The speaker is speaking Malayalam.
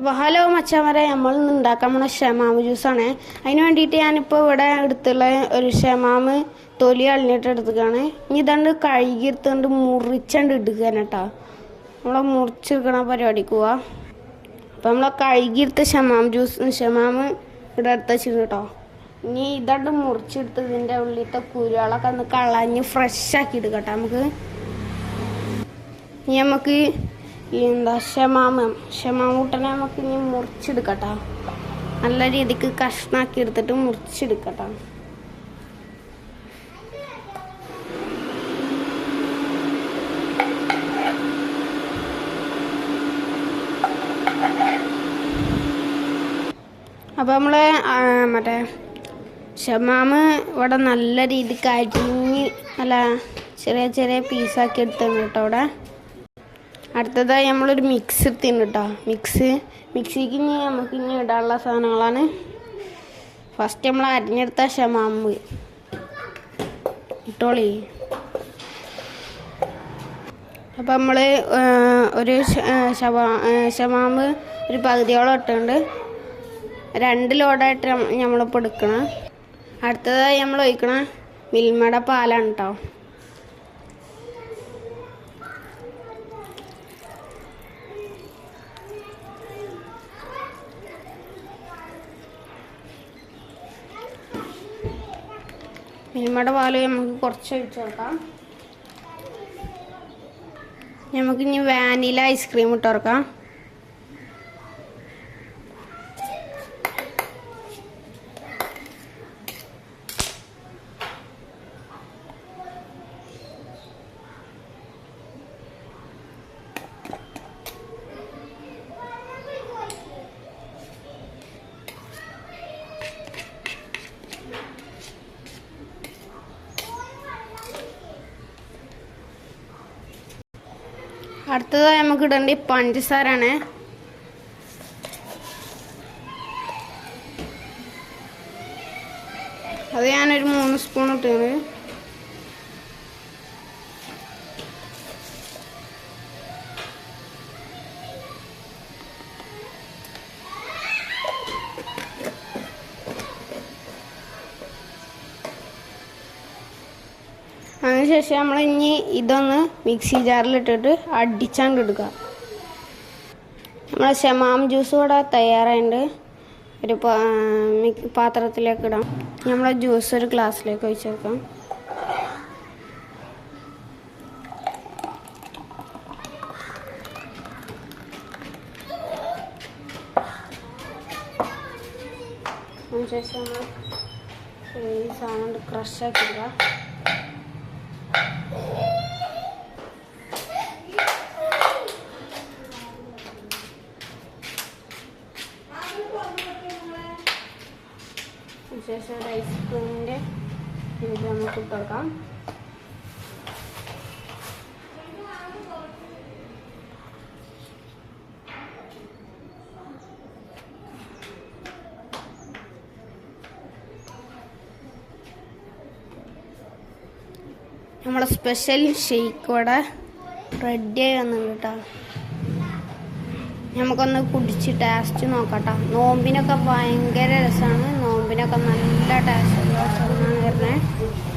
അപ്പോൾ ഹലോ മച്ചാമാരെ, നമ്മൾ ഇന്ന് ഉണ്ടാക്കാൻ പോണ ഷമാമ് ജ്യൂസാണ്. അതിന് വേണ്ടിയിട്ട് ഞാനിപ്പോൾ ഇവിടെ എടുത്തുള്ള ഒരു ഷമാമ് തൊലി കളഞ്ഞിട്ട് എടുത്തുകയാണ്. ഇനി ഇതാണ്ട് കഴുകി എടുത്തുകൊണ്ട് മുറിച്ചണ്ട് ഇടുകയാണ് കേട്ടോ. നമ്മളെ മുറിച്ചെടുക്കണ പരിപാടിക്ക് പോവാ. അപ്പോൾ നമ്മളെ കഴുകിയെടുത്ത ഷമാമ് ഇവിടെ എടുത്ത് വെച്ചിട്ട് കേട്ടോ. ഇനി ഇതാണ്ട് മുറിച്ചെടുത്ത് ഇതിൻ്റെ ഉള്ളിലത്തെ കുരുകളൊക്കെ ഒന്ന് കളഞ്ഞ് ഫ്രഷാക്കി എടുക്കട്ടെ നമുക്ക്. ഇനി നമുക്ക് ഷമാമൂട്ടനെ നമുക്ക് ഇനി മുറിച്ചെടുക്കട്ടോ. നല്ല രീതിക്ക് കഷ്ണാക്കി എടുത്തിട്ട് മുറിച്ചെടുക്കട്ടോ. അപ്പോൾ നമ്മളെ മറ്റേ ഷമാമ് ഇവിടെ നല്ല രീതിക്ക് അരിഞ്ഞ് നല്ല ചെറിയ ചെറിയ പീസാക്കി എടുത്തിട്ടുണ്ട് കേട്ടോ. ഇവിടെ അടുത്തതായി നമ്മളൊരു മിക്സ് എടുത്തിട്ടുണ്ട് കേട്ടോ. മിക്സിക്ക് നമുക്ക് ഇനി ഇടാനുള്ള സാധനങ്ങളാണ്. ഫസ്റ്റ് നമ്മൾ അരിഞ്ഞെടുത്ത ഷമാമ് ഇട്ടോളി. അപ്പം നമ്മൾ ഒരു ഷമാമ് ഒരു പകുതിയോളം ഇട്ടുണ്ട്. 2 ലോഡായിട്ട് നമ്മളിപ്പോൾ എടുക്കണം. അടുത്തതായി നമ്മൾ ഒഴിക്കണ മിൽമയുടെ പാലാണ് കേട്ടോ. മിൽമയുടെ പാല് നമുക്ക് കുറച്ച് ഒഴിച്ച് കൊടുക്കാം. നമുക്കിനി വാനില ഐസ്ക്രീം ഇട്ട് കൊടുക്കാം. അടുത്തതായി നമുക്ക് ഇടേണ്ട പഞ്ചസാരാണ്. അത് ഞാനൊരു 3 സ്പൂൺ ഇട്ടത്. അതിനുശേഷം നമ്മൾ ഇനി ഇതൊന്ന് മിക്സി ജാറിലിട്ടിട്ട് അടിച്ചാണ്ട് എടുക്കുക. നമ്മളെ ഷമാം ജ്യൂസ് ഇവിടെ തയ്യാറായിട്ടുണ്ട്. ഒരു പാത്രത്തിലേക്ക് ഇടാം. നമ്മളെ ജ്യൂസ് ഒരു ഗ്ലാസ്സിലേക്ക് ഒഴിച്ച് വെക്കാം. അതിനുശേഷം നമ്മൾ ഈ സാധനം ക്രഷാക്കി ഇടുക. ശേഷം ഒരു ഐസ്ക്രീമിൻ്റെ ഇത് നമുക്ക് ഇട്ട് കൊടുക്കാം. നമ്മളെ സ്പെഷ്യൽ ഷേക്ക് ഇവിടെ റെഡിയായി വന്നിട്ടുണ്ട് കേട്ടോ. നമുക്കൊന്ന് കുടിച്ച് ടേസ്റ്റ് നോക്കട്ടോ. നോമ്പിനൊക്കെ ഭയങ്കര രസമാണ്. നോമ്പിനൊക്കെ നല്ല ടേസ്റ്റ് വരുന്നത്.